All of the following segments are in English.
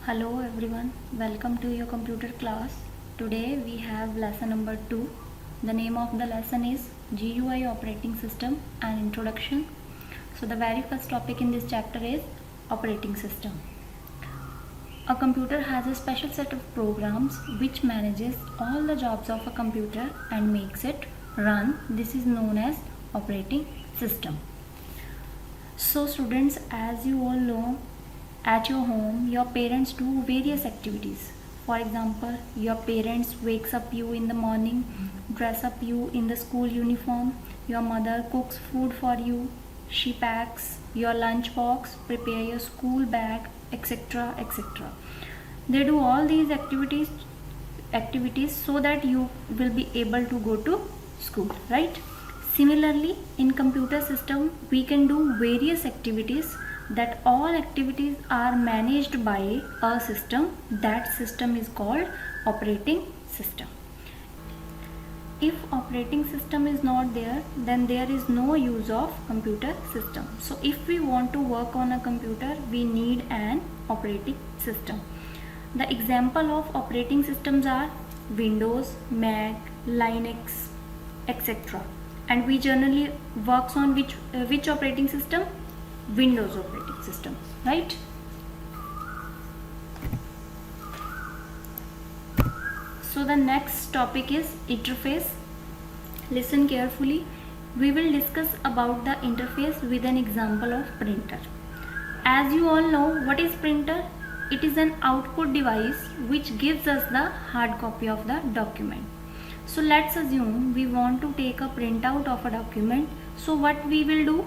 Hello everyone, welcome to your computer class. Today we have lesson number 2. The name of the lesson is GUI operating system and introduction. So the very first topic in this chapter is operating system. A computer has a special set of programs which manages all the jobs of a computer and makes it run. This is known as operating system. So students, as you all know, at your home your parents do various activities. For example, your parents wakes up you in the morning, dress up you in the school uniform, your mother cooks food for you, she packs your lunch box, prepare your school bag, etc, etc. They do all these activities so that you will be able to go to school, right? Similarly, in computer system we can do various activities. That all activities are managed by a system. That system is called operating system. If operating system is not there, then there is no use of computer system. So if we want to work on a computer, we need an operating system. The example of operating systems are Windows, Mac, Linux, etc. And we generally works on which operating system? Windows operating system, right? So the next topic is interface. Listen carefully. We will discuss about the interface with an example of printer. As you all know, what is printer? It is an output device which gives us the hard copy of the document. So let's assume we want to take a printout of a document. So what we will do?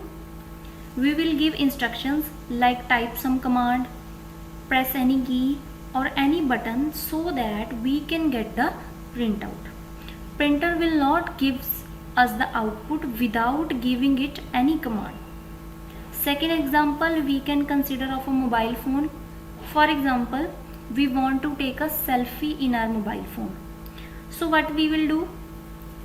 We will give instructions like type some command, press any key or any button so that we can get the printout. Printer will not give us the output without giving it any command. Second example we can consider of a mobile phone. For example, we want to take a selfie in our mobile phone. So what we will do?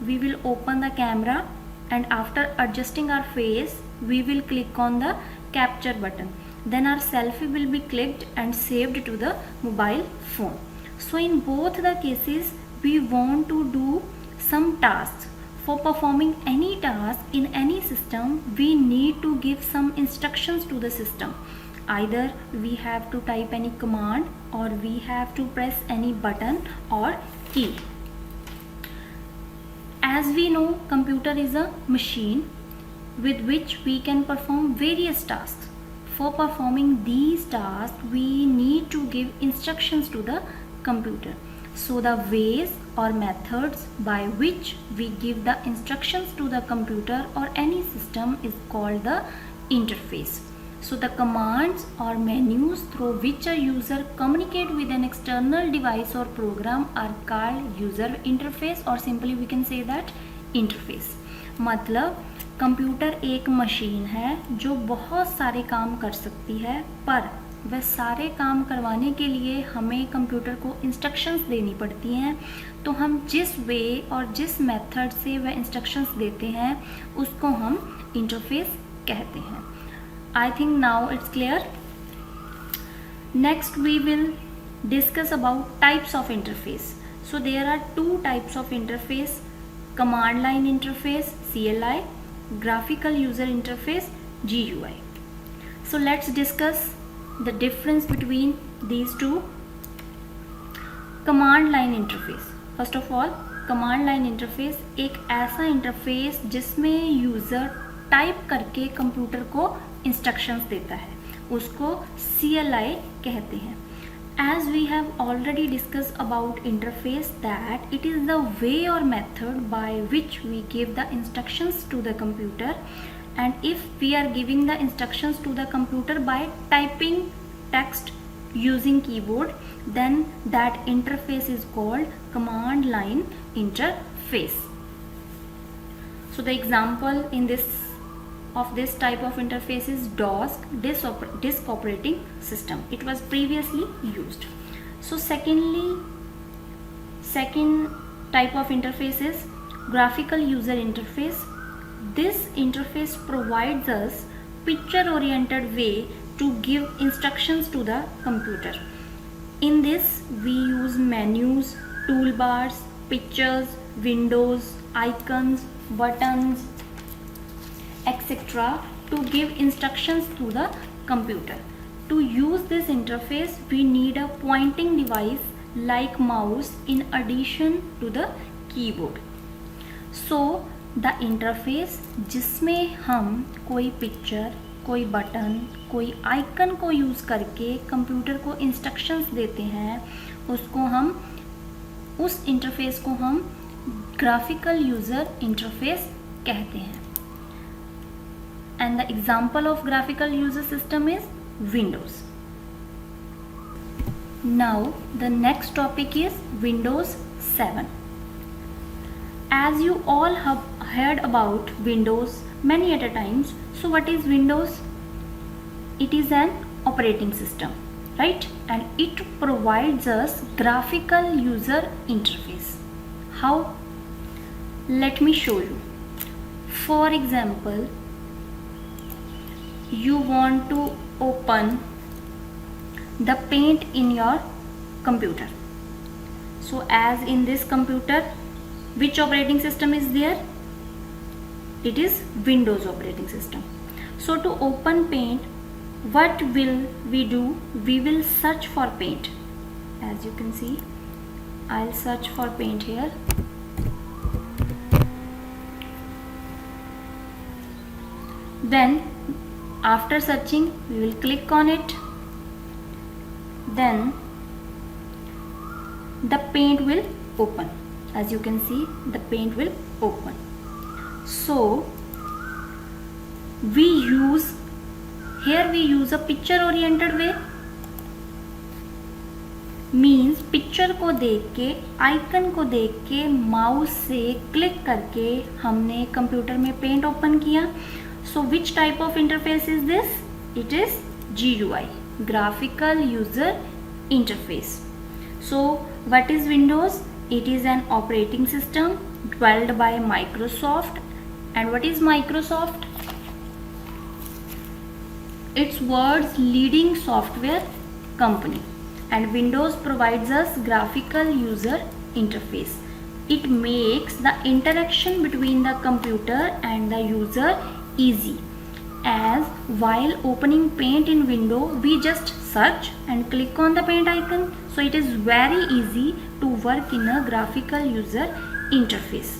We will open the camera and after adjusting our face, we will click on the capture button. Then our selfie will be clicked and saved to the mobile phone. So in both the cases, we want to do some tasks. For performing any task in any system, we need to give some instructions to the system. Either we have to type any command or we have to press any button or key. As we know, computer is a machine with which we can perform various tasks. For performing these tasks, we need to give instructions to the computer. So the ways or methods by which we give the instructions to the computer or any system is called the interface. So the commands or menus through which a user communicate with an external device or program are called user interface, or simply we can say that interface. मतलब computer एक machine है जो बहुत सारे काम कर सकती है, पर वह सारे काम करवाने के लिए हमें कंप्यूटर को इंस्ट्रक्शंस देनी पड़ती हैं. तो हम जिस वे और जिस मेथड से वह इंस्ट्रक्शंस देते हैं उसको हम इंटरफेस कहते हैं. I think now it's clear. Next we will discuss about types of interface. So there are two types of interface: command line interface CLI, graphical user interface GUI. So let's discuss the difference between these two. Command line interface. First of all, command line interface एक ऐसा interface जिसमें user type करके computer को instructions देता है, उसको CLI कहते हैं. As we have already discussed about interface, that it is the way or method by which we give the instructions to the computer, and if we are giving the instructions to the computer by typing text using keyboard, then that interface is called command line interface. So the example in this type of interface is DOS, disk operating system. It was previously used. So second type of interface is graphical user interface. This interface provides us picture oriented way to give instructions to the computer. In this we use menus, toolbars, pictures, windows, icons, buttons, etc. to give instructions to the computer. To use this interface we need a pointing device like mouse in addition to the keyboard. So the interface जिसमें हम कोई picture, कोई button, कोई icon को use करके computer को instructions देते हैं, उसको हम उस इंटरफेस को हम ग्राफिकल यूज़र इंटरफेस कहते हैं. And the example of graphical user system is Windows. Now the next topic is Windows 7. As you all have heard about Windows many at a times, so what is Windows? It is an operating system, right? And it provides us graphical user interface. How? Let me show you. For example, you want to open the Paint in your computer. So as in this computer, which operating system is there? It is Windows operating system. So to open Paint, what will we do? We will search for Paint. As you can see, I'll search for Paint here. Then after searching we will click on it. Then the Paint will open. As you can see, the Paint will open. So we use a picture oriented way. Means picture को देख के, icon को देख के, mouse से click करके हमने computer में पेंट ओपन किया. So which type of interface is this? It is GUI, graphical user interface. So what is Windows? It is an operating system developed by Microsoft. And what is Microsoft? It's world's leading software company. And Windows provides us graphical user interface. It makes the interaction between the computer and the user easy. As while opening Paint in Window, we just search and click on the Paint icon. So it is very easy to work in a graphical user interface.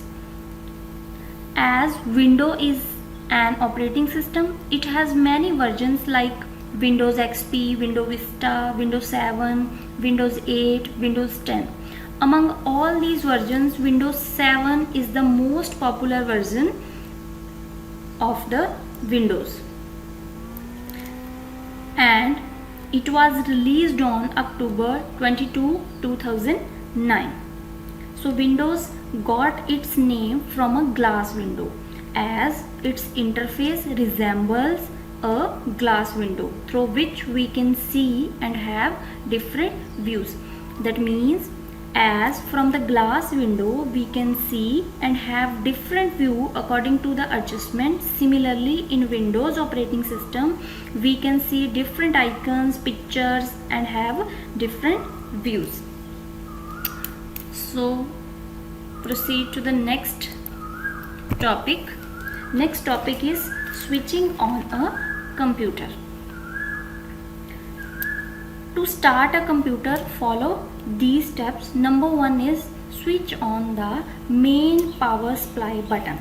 As Windows is an operating system, it has many versions like Windows XP, Windows Vista, Windows 7, Windows 8, Windows 10. Among all these versions, Windows 7 is the most popular version of the Windows, and it was released on October 22, 2009. So Windows got its name from a glass window, as its interface resembles a glass window through which we can see and have different views. That means as from the glass window we can see and have different view according to the adjustment. Similarly, in Windows operating system we can see different icons, pictures, and have different views. So proceed to the next topic. Next topic is switching on a computer. To start a computer, follow these steps. Number 1 is switch on the main power supply button.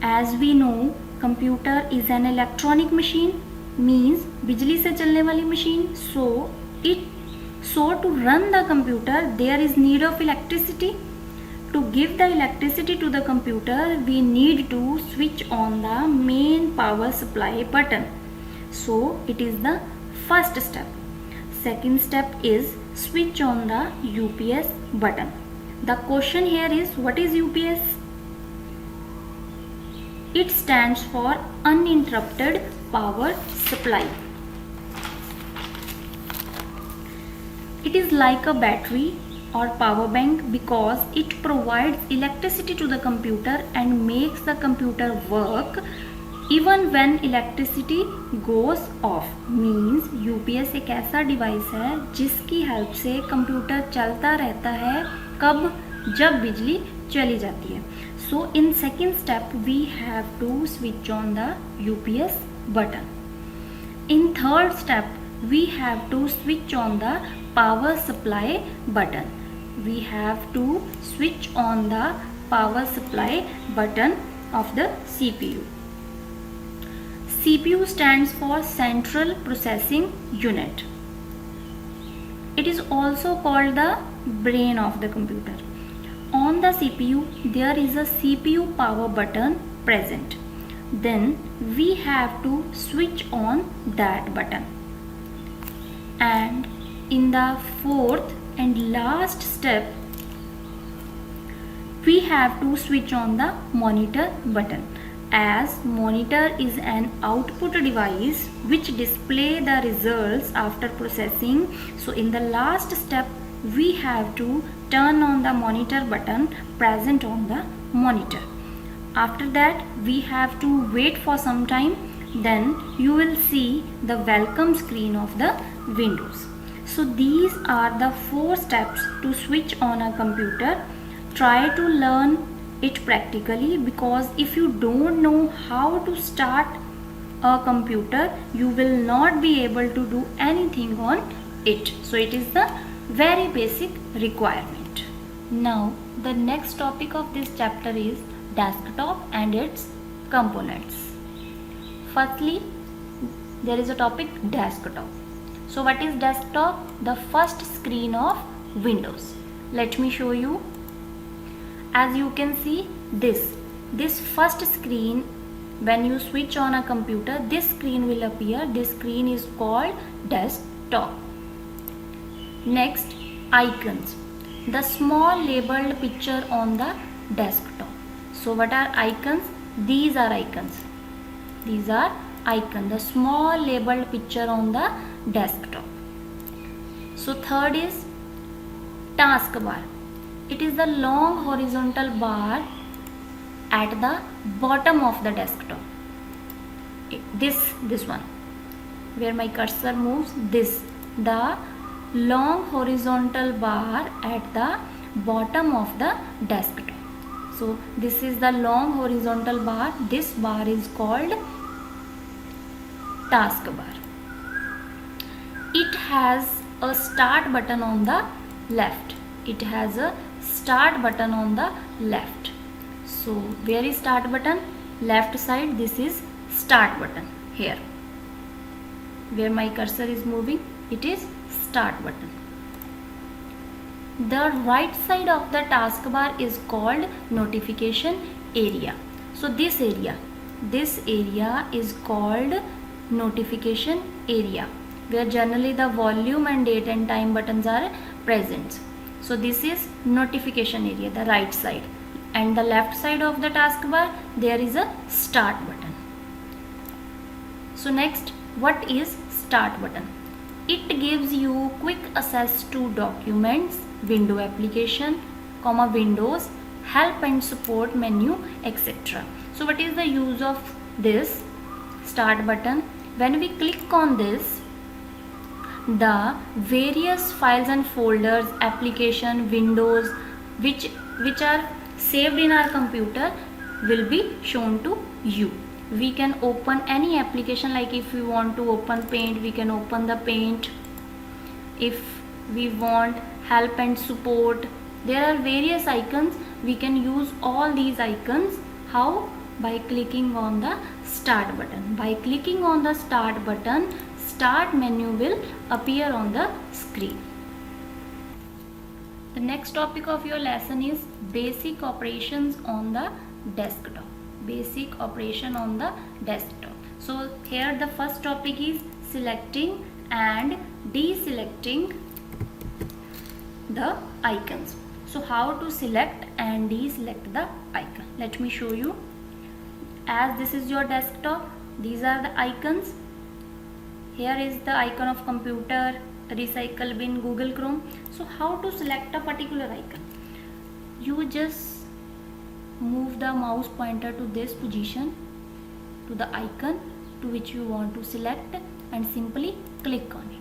As we know, computer is an electronic machine, means बिजली से चलने वाली machine. So to run the computer there is need of electricity. To give the electricity to the computer, we need to switch on the main power supply button. So it is the first step. Second step is switch on the UPS button. The question here is, what is UPS? It stands for uninterrupted power supply. It is like a battery or power bank because it provides electricity to the computer and makes the computer work even when electricity goes off means UPS एक ऐसा device है जिसकी help से computer चलता रहता है, कब? जब बिजली चली जाती है. So in second step we have to switch on the UPS button. In third step we have to switch on the power supply button. We have to switch on the power supply button of the CPU. CPU stands for Central Processing Unit. It is also called the brain of the computer. On the CPU there is a CPU power button present. Then we have to switch on that button. And in the fourth and last step we have to switch on the monitor button, as monitor is an output device which display the results after processing. So in the last step we have to turn on the monitor button present on the monitor. After that we have to wait for some time, then you will see the welcome screen of the Windows. So these are the 4 steps to switch on a computer. Try to learn it practically, because if you don't know how to start a computer you will not be able to do anything on it. So it is the very basic requirement. Now the next topic of this chapter is desktop and its components. Firstly there is a topic desktop. So what is desktop? The first screen of Windows. Let me show you. As you can see, this first screen, when you switch on a computer, this screen will appear. This screen is called desktop. Next, icons. The small labeled picture on the desktop. So what are icons? These are icons. These are icon, the small labeled picture on the desktop. So third is taskbar. It is the long horizontal bar at the bottom of the desktop. This one, where my cursor moves, the long horizontal bar at the bottom of the desktop. So this is the long horizontal bar. This bar is called taskbar. It has a start button on the left. It has a start button on the left. So where is start button? Left side. This is start button. Here where my cursor is moving, it is start button. The right side of the taskbar is called notification area. So this area is called notification area, where generally the volume and date and time buttons are present. So this is notification area, the right side, and the left side of the taskbar there is a start button. So next, what is start button? It gives you quick access to documents, window application, Windows, help and support menu, etc. So what is the use of this start button? When we click on this, the various files and folders, application, windows which are saved in our computer will be shown to you. We can open any application, like if we want to open Paint, we can open the Paint. If we want help and support, there are various icons. We can use all these icons. How? By clicking on the start button. By clicking on the start button, start menu will appear on the screen. The next topic of your lesson is basic operations on the desktop. Basic operation on the desktop. So here the first topic is selecting and deselecting the icons. So how to select and deselect the icon? Let me show you. As this is your desktop, these are the icons. Here is the icon of computer, recycle bin, Google Chrome. So how to select a particular icon? You just move the mouse pointer to this position to the icon to which you want to select and simply click on it.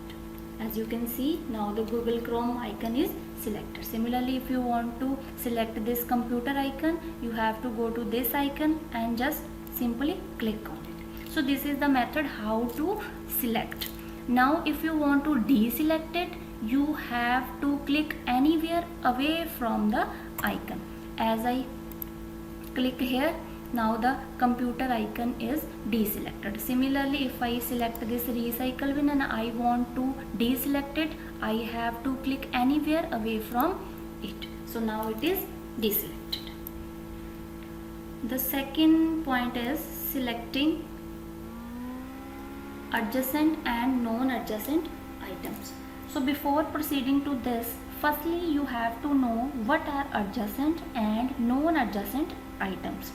As you can see, now the Google Chrome icon is selected. Similarly, if you want to select this computer icon, you have to go to this icon and just simply click on it. So this is the method how to select. Now if you want to deselect it, you have to click anywhere away from the icon. As I click here, now the computer icon is deselected. Similarly, if I select this recycle bin and I want to deselect it, I have to click anywhere away from it. So now it is deselected. The second point is selecting adjacent and non-adjacent items. So before proceeding to this, firstly you have to know what are adjacent and non-adjacent items.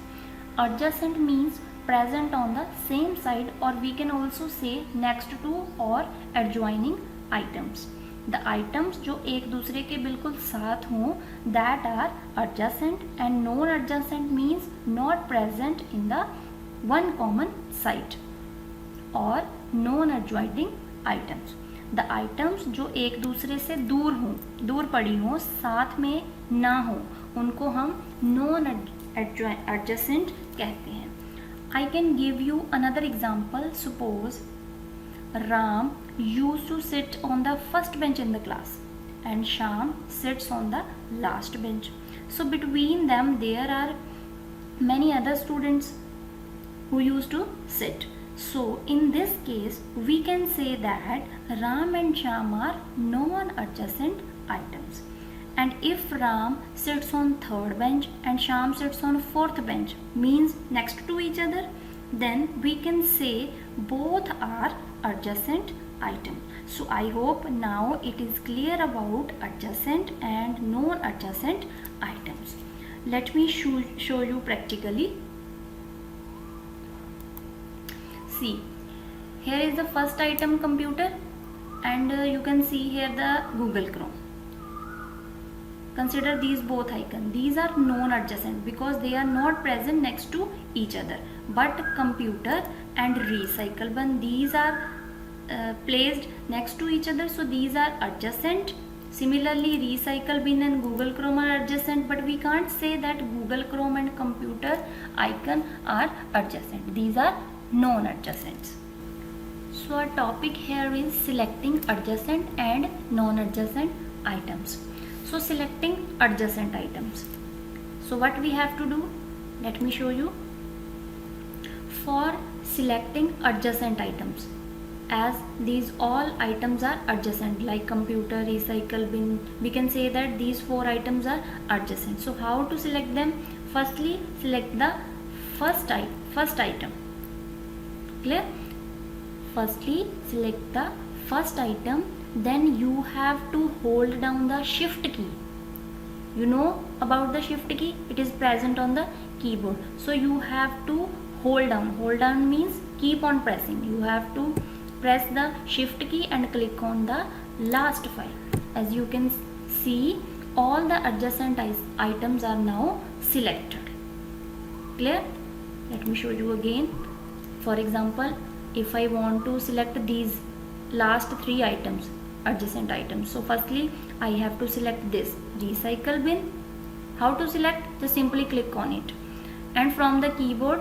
Adjacent means present on the same side, or we can also say next to or adjoining items. The items जो एक दूसरे के बिल्कुल साथ हों, that are adjacent, and non-adjacent means not present in the one common site or non-adjoining items. The items जो एक दूसरे से दूर हों, दूर पड़ी हों, साथ में ना हो, उनको हम non-adjacent कहते हैं. I can give you another example. Suppose Ram used to sit on the first bench in the class and Sham sits on the last bench. So between them there are many other students who used to sit. So in this case we can say that Ram and Sham are non-adjacent items. And if Ram sits on third bench and Sham sits on fourth bench, means next to each other, then we can say both are adjacent item. So I hope now it is clear about adjacent and non-adjacent items. Let me show you practically. See, here is the first item, computer, and you can see here the Google Chrome. Consider these both icons. These are non-adjacent because they are not present next to each other. But computer and recycle bin, these are placed next to each other, so these are adjacent. Similarly, recycle bin and Google Chrome are adjacent, but we can't say that Google Chrome and computer icon are adjacent. These are non-adjacent. So our topic here is selecting adjacent and non-adjacent items. So selecting adjacent items. So what we have to do? Let me show you. For selecting adjacent items, as these all items are adjacent, like computer, recycle bin, we can say that these four items are adjacent. So how to select them? Firstly, select the first item. Clear? Firstly, select the first item, then you have to hold down the shift key. You know about the shift key, it is present on the keyboard. So you have to hold down means keep on pressing. You have to press the shift key and click on the last file. As you can see, all the adjacent items are now selected. Clear? Let me show you again. For example, if I want to select these last three items, adjacent items, so firstly I have to select this recycle bin. How to select? Just simply click on it, and from the keyboard,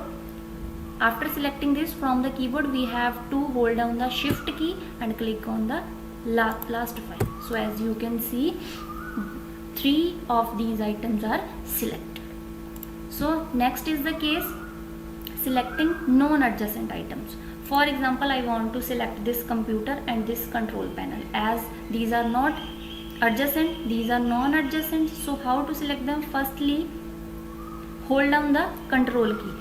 after selecting this from the keyboard, we have to hold down the shift key and click on the last file. So as you can see, three of these items are selected. So next is the case selecting non-adjacent items. For example, I want to select this computer and this control panel. As these are not adjacent, these are non-adjacent. So how to select them? Firstly, hold down the control key.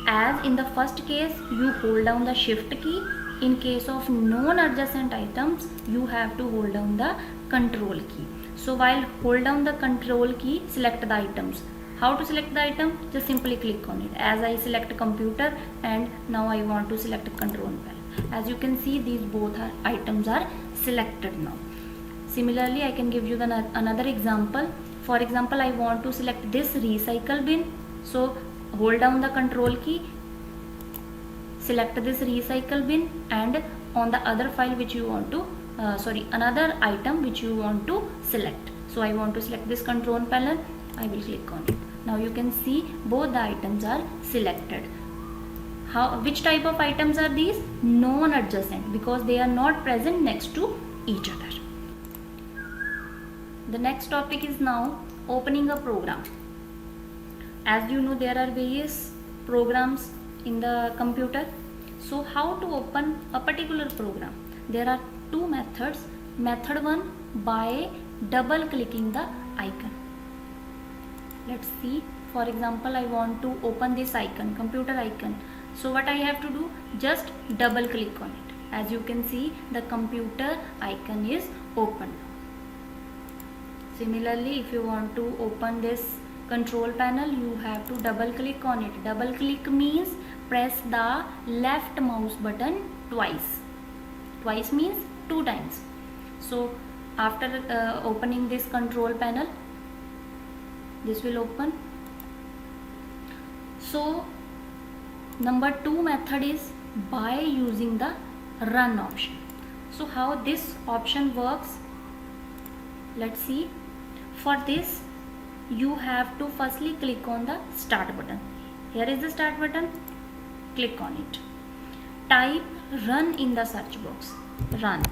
As in the first case, you hold down the shift key. In case of non-adjacent items, you have to hold down the control key. So while hold down the control key, select the items. How to select the item? Just simply click on it. As I select computer and now I want to select control panel. As you can see, these both items are selected now. Similarly, I can give you another example. For example, I want to select this recycle bin. So hold down the control key select this recycle bin, and on the other file which you want to another item which you want to select. So I want to select this control panel. I will click on it. Now you can see both the items are selected. Which type of items are these? Non-adjacent, because they are not present next to each other. The next topic is now opening a program. As you know, there are various programs in the computer. So how to open a particular program? There are two methods. Method 1, by double clicking the icon. Let's see. For example, I want to open this icon, computer icon. So what I have to do? Just double click on it. As you can see, the computer icon is open. Similarly, if you want to open this control panel, you have to double click on it. Double click means press the left mouse button twice. Twice means 2 times. So after opening this control panel, this will open. So number 2 method is by using the run option. So how this option works? Let's see. For this, you have to firstly click on the start button. Here is the start button. Click on it. Type run in the search box. Run,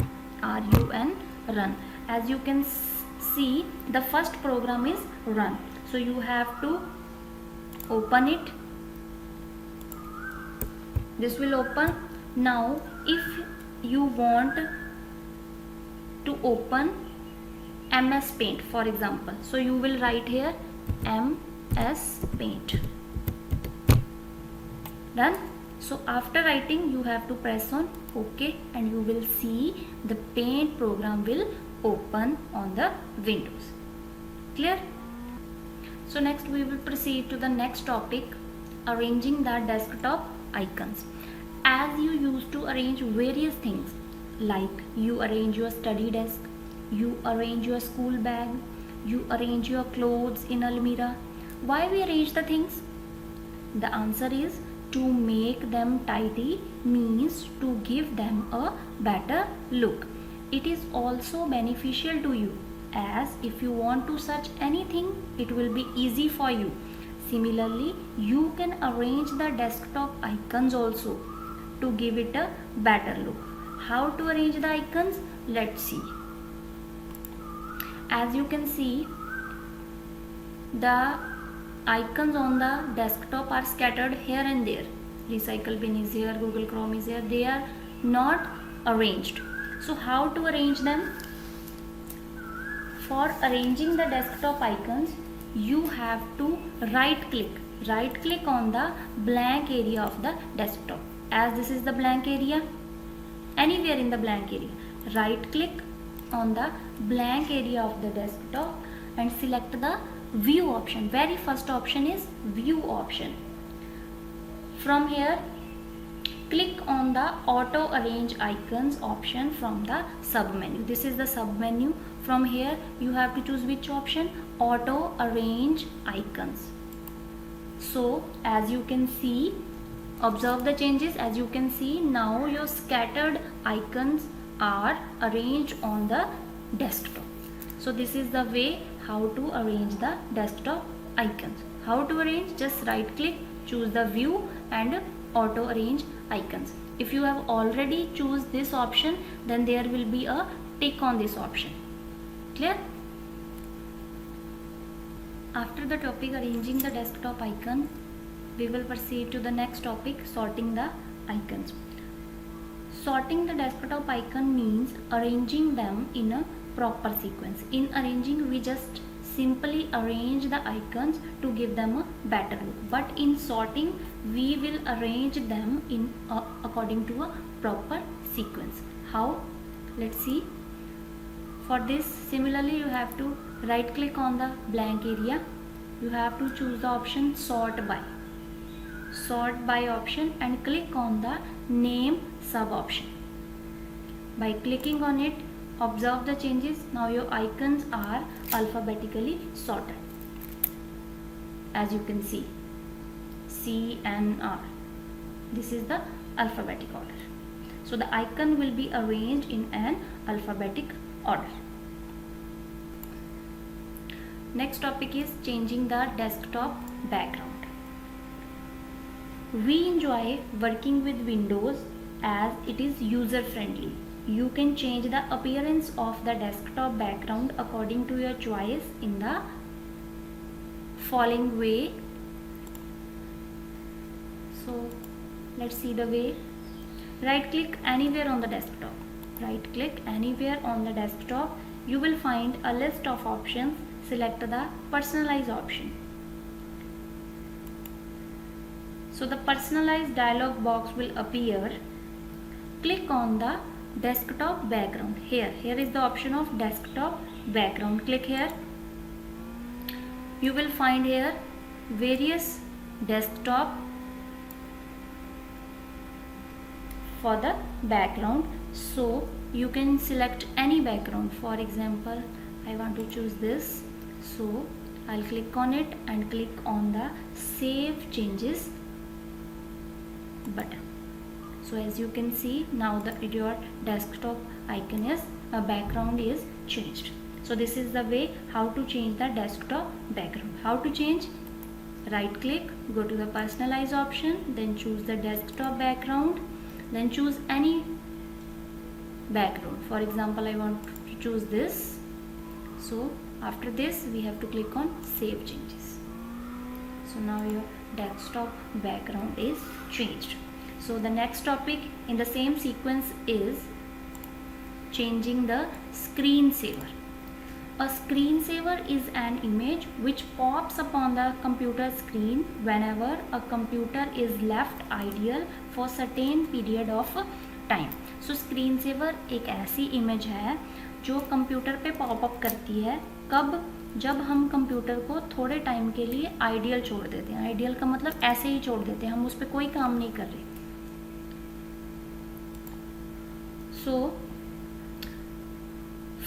R-U-N, run. As you can see, the first program is run. So you have to open it. This will open. Now if you want to open MS Paint, for example, so you will write here MS Paint. Done. So after writing, you have to press on OK, and you will see the Paint program will open on the Windows. Clear? So next we will proceed to the next topic, arranging the desktop icons. As you used to arrange various things, like you arrange your study desk, you arrange your school bag, you arrange your clothes in almirah. Why we arrange the things? The answer is to make them tidy, means to give them a better look. It is also beneficial to you, as if you want to search anything, it will be easy for you. Similarly, you can arrange the desktop icons also to give it a better look. How to arrange the icons? Let's see. As you can see, the icons on the desktop are scattered here and there. Recycle bin is here, Google Chrome is here. They are not arranged. So how to arrange them? For arranging the desktop icons, you have to right click on the blank area of the desktop. As this is the blank area, anywhere in the blank area, right click on the blank area of the desktop and select the view option. Very first option is view option. From here, click on the auto arrange icons option from the sub menu. This is the sub menu. From here you have to choose which option? Auto arrange icons. So as you can see, observe the changes. As you can see, now your scattered icons are arranged on the desktop. So this is the way how to arrange the desktop icons. How to arrange? Just right click, choose the view and auto arrange icons. If you have already choose this option, then there will be a tick on this option. Clear? After the topic arranging the desktop icon, we will proceed to the next topic, sorting the icons. Sorting the desktop icon means arranging them in a proper sequence. In arranging, we just simply arrange the icons to give them a better look. But in sorting, we will arrange them in according to a proper sequence. How? Let's see. For this, similarly, you have to right click on the blank area. You have to choose the option sort by. Sort by option and click on the name sub option. By clicking on it, observe the changes. Now your icons are alphabetically sorted. As you can see, CNR. This is the alphabetic order. So the icon will be arranged in an alphabetic order. Next topic is changing the desktop background. We enjoy working with Windows as it is user friendly. You can change the appearance of the desktop background according to your choice in the following way. So let's see the way. Right click anywhere on the desktop. Right click anywhere on the desktop. You will find a list of options. Select the personalize option. So the personalized dialog box will appear. Click on the desktop background. Here is the option of desktop background. Click here. You will find here various desktop for the background. So you can select any background. For example, I want to choose this. So I'll click on it and click on the save changes button. So as you can see, now your desktop icon is background is changed. So this is the way how to change the desktop background. How to change? Right click, go to the personalize option, then choose the desktop background, then choose any background. For example, I want to choose this. So after this we have to click on save changes. So now your desktop background is changed. So the next topic in the same sequence is changing the screensaver. A screensaver is an image which pops up on the computer screen whenever a computer is left idle for certain period of time. So screensaver एक ऐसी image है जो computer पे pop up करती है कब? जब हम कंप्यूटर को थोड़े टाइम के लिए आइडियल छोड़ देते हैं. आइडियल का मतलब ऐसे ही छोड़ देते हैं, हम उस पर कोई काम नहीं कर रहे. So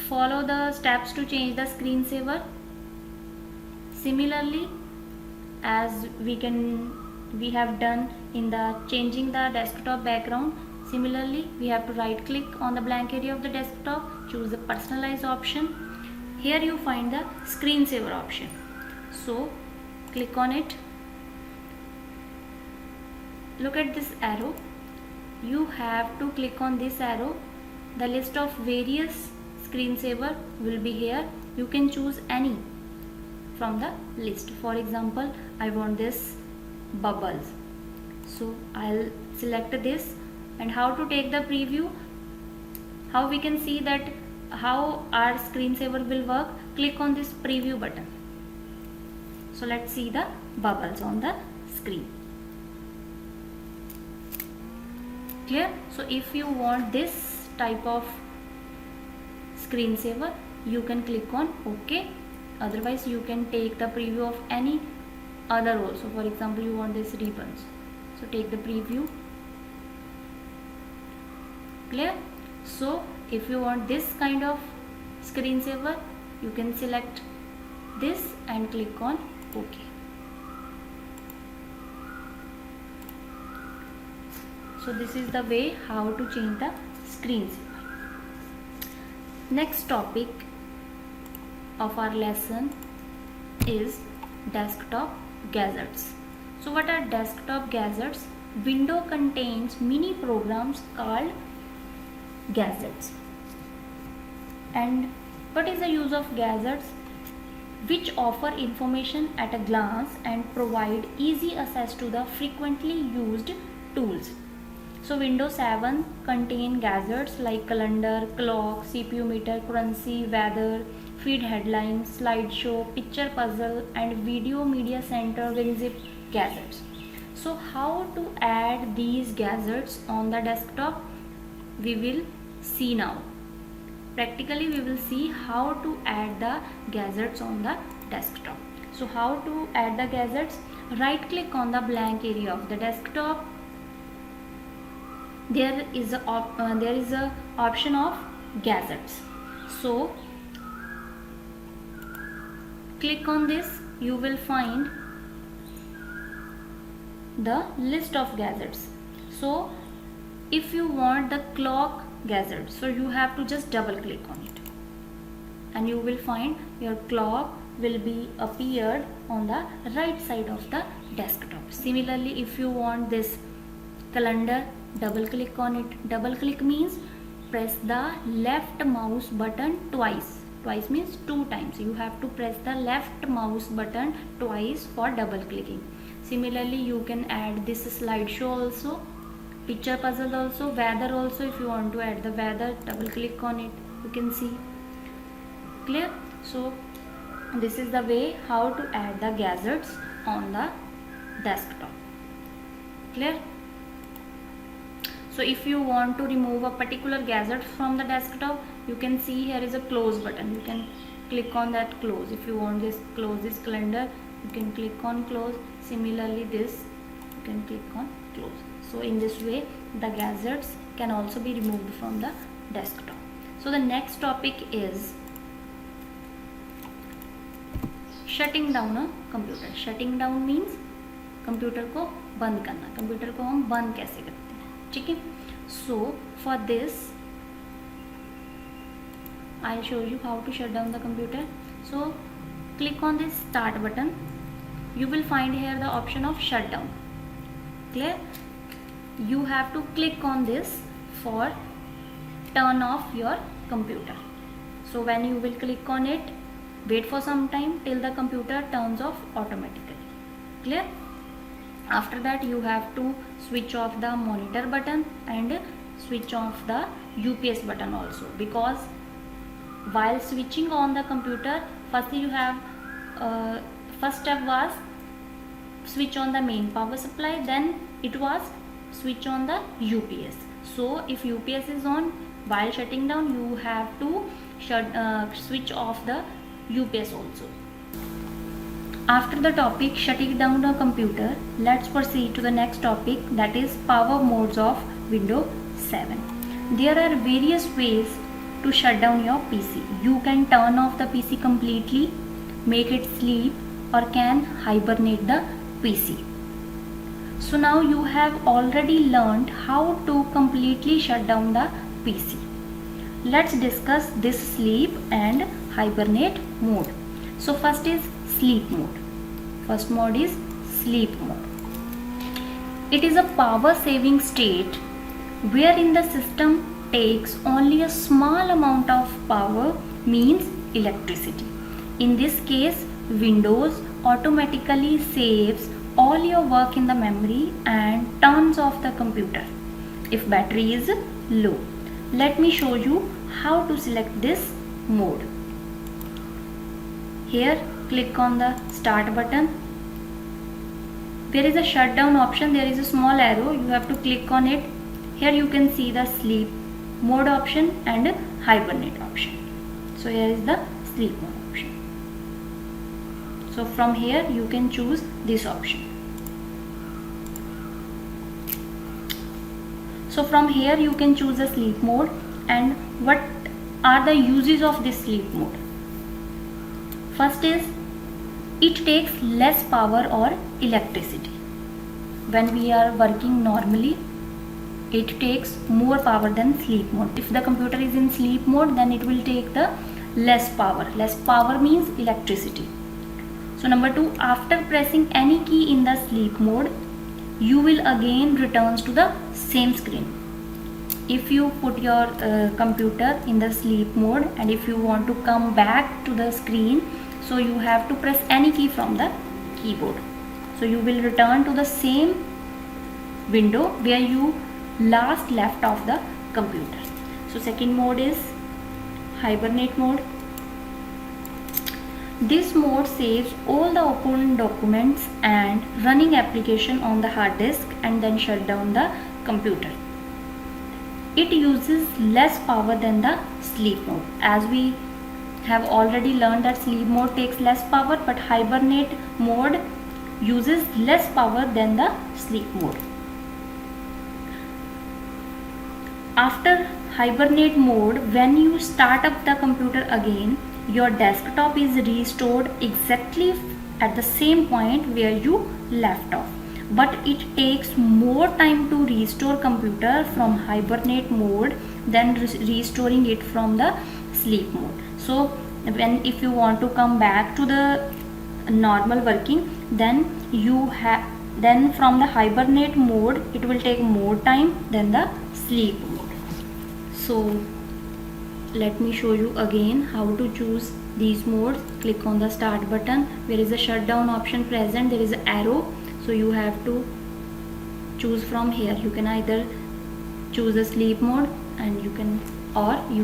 follow the steps to change the screensaver. Similarly, as we have done in the changing the desktop background, similarly we have to right click on the blank area of the desktop, choose the personalize option. Here you find the screensaver option. So click on it. Look at this arrow. You have to click on this arrow. The list of various screensaver will be here. You can choose any from the list. For example, I want this bubbles. So I'll select this. And how to take the preview? How we can see that how our screensaver will work? Click on this preview button. So let's see the bubbles on the screen. Clear? So if you want this type of screensaver, you can click on OK. Otherwise you can take the preview of any other also. For example, you want this ribbons, so take the preview. Clear? So if you want this kind of screensaver, you can select this and click on OK. So this is the way how to change the screensaver. Next topic of our lesson is desktop gadgets. So what are desktop gadgets? Windows contains mini programs called gadgets. And what is the use of gadgets? Which offer information at a glance and provide easy access to the frequently used tools. So Windows 7 contain gadgets like calendar, clock, CPU meter, currency, weather, feed headlines, slideshow, picture puzzle and video media center WinZip gadgets. So how to add these gadgets on the desktop? We will see now. Practically we will see how to add the gadgets on the desktop. So how to add the gadgets? Right click on the blank area of the desktop. There is a option of gadgets. So click on this. You will find the list of gadgets. So if you want the clock gadget, so you have to just double click on it and you will find your clock will be appeared on the right side of the desktop. Similarly, if you want this calendar, double click on it. Double click means press the left mouse button twice. Twice means 2 times. You have to press the left mouse button twice for double clicking. Similarly, you can add this slideshow also, picture puzzle also, weather also. If you want to add the weather, double click on it, you can see. Clear? So this is the way how to add the gadgets on the desktop. Clear? So if you want to remove a particular gadget from the desktop, you can see here is a close button. You can click on that close. If you want this close this calendar, you can click on close. Similarly, this you can click on close. So in this way the gadgets can also be removed from the desktop. So the next topic is shutting down a computer. Shutting down means computer को बंद करना. Computer को हम बंद कैसे करते हैं, ठीक है. So for this I will show you how to shut down the computer. So click on this start button. You will find here the option of shutdown. Clear? You have to click on this for turn off your computer. So when you will click on it, wait for some time till the computer turns off automatically. Clear? After that you have to switch off the monitor button and switch off the UPS button also, because while switching on the computer, first you have first step was switch on the main power supply, then it was switch on the UPS. So if UPS is on, while shutting down you have to switch off the UPS also. After the topic shutting down a computer, let's proceed to the next topic, that is power modes of Windows 7. There are various ways to shut down your PC. You can turn off the PC completely, make it sleep, or can hibernate the PC. So now you have already learned how to completely shut down the PC. Let's discuss this sleep and hibernate mode. So first is sleep mode. First mode is sleep mode. It is a power saving state wherein the system takes only a small amount of power, means electricity. In this case, Windows automatically saves all your work in the memory and turns off the computer if battery is low. Let me show you how to select this mode. Here click on the start button. There is a shutdown option, there is a small arrow, you have to click on it. Here you can see the sleep mode option and hibernate option. So here is the sleep mode option. So from here you can choose this option. So from here you can choose the sleep mode. And what are the uses of this sleep mode? First is it takes less power or electricity. When we are working normally, it takes more power than sleep mode. If the computer is in sleep mode, then it will take the less power. Less power means electricity. So number 2, after pressing any key in the sleep mode, you will again returns to the same screen. If you put your computer in the sleep mode and if you want to come back to the screen, so you have to press any key from the keyboard. So you will return to the same window where you last left off the computer. So second mode is hibernate mode. This mode saves all the open documents and running application on the hard disk and then shut down the computer. It uses less power than the sleep mode. As we have already learned that sleep mode takes less power, but hibernate mode uses less power than the sleep mode. After hibernate mode, when you start up the computer again, your desktop is restored exactly at the same point where you left off. but it takes more time to restore computer from hibernate mode than restoring it from the sleep mode. So when if you want to come back to the normal working, then then from the hibernate mode it will take more time than the sleep mode. So let me show you again how to choose these modes. Click on the start button, where is the shutdown option present, there is an arrow, so you have to choose from here. You can either choose the sleep mode and you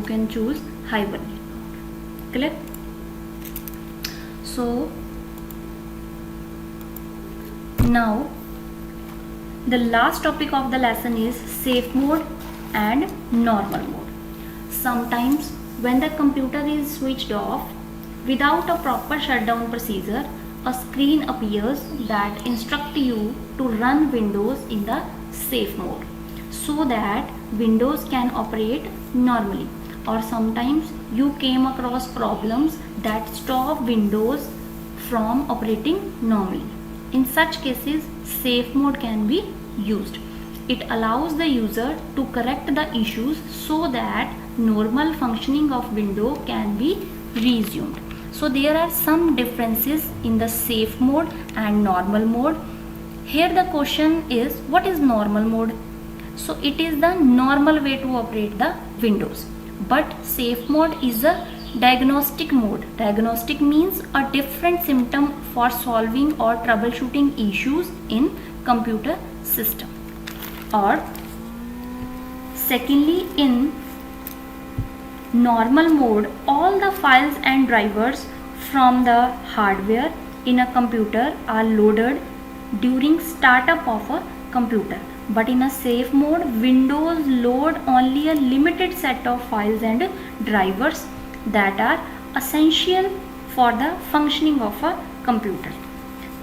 can choose hibernate mode. Clear? So now the last topic of the lesson is safe mode and normal mode. Sometimes when the computer is switched off without a proper shutdown procedure, a screen appears that instructs you to run Windows in the safe mode so that Windows can operate normally. Or sometimes you came across problems that stop Windows from operating normally. In such cases, safe mode can be used. It allows the user to correct the issues so that normal functioning of Windows can be resumed. So there are some differences in the safe mode and normal mode. Here the question is, what is normal mode? So it is the normal way to operate the Windows. But safe mode is a diagnostic mode. Diagnostic means a different symptom for solving or troubleshooting issues in computer system. Or secondly, in normal mode, all the files and drivers from the hardware in a computer are loaded during startup of a computer. But in a safe mode, Windows load only a limited set of files and drivers that are essential for the functioning of a computer.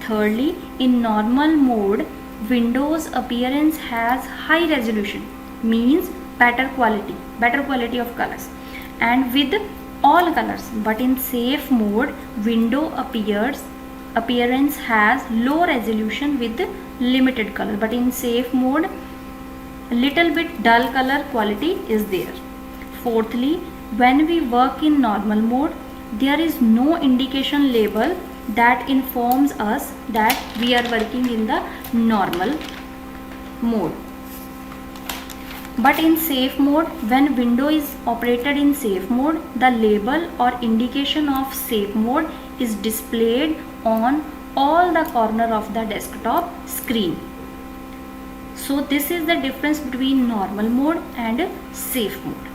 Thirdly, in normal mode, Windows appearance has high resolution, means better quality of colors, and with all colors. But in safe mode, window appearance has low resolution with limited color. But in safe mode, little bit dull color quality is there. Fourthly, when we work in normal mode, there is no indication label that informs us that we are working in the normal mode. But in safe mode, when window is operated in safe mode, the label or indication of safe mode is displayed on all the corner of the desktop screen. So this is the difference between normal mode and safe mode.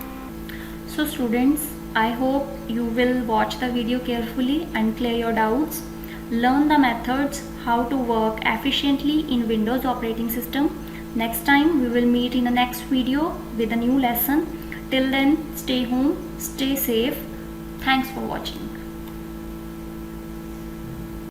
So students, I hope you will watch the video carefully and clear your doubts. Learn the methods how to work efficiently in Windows operating system. Next time we will meet in the next video with a new lesson. Till then, stay home, stay safe. Thanks for watching.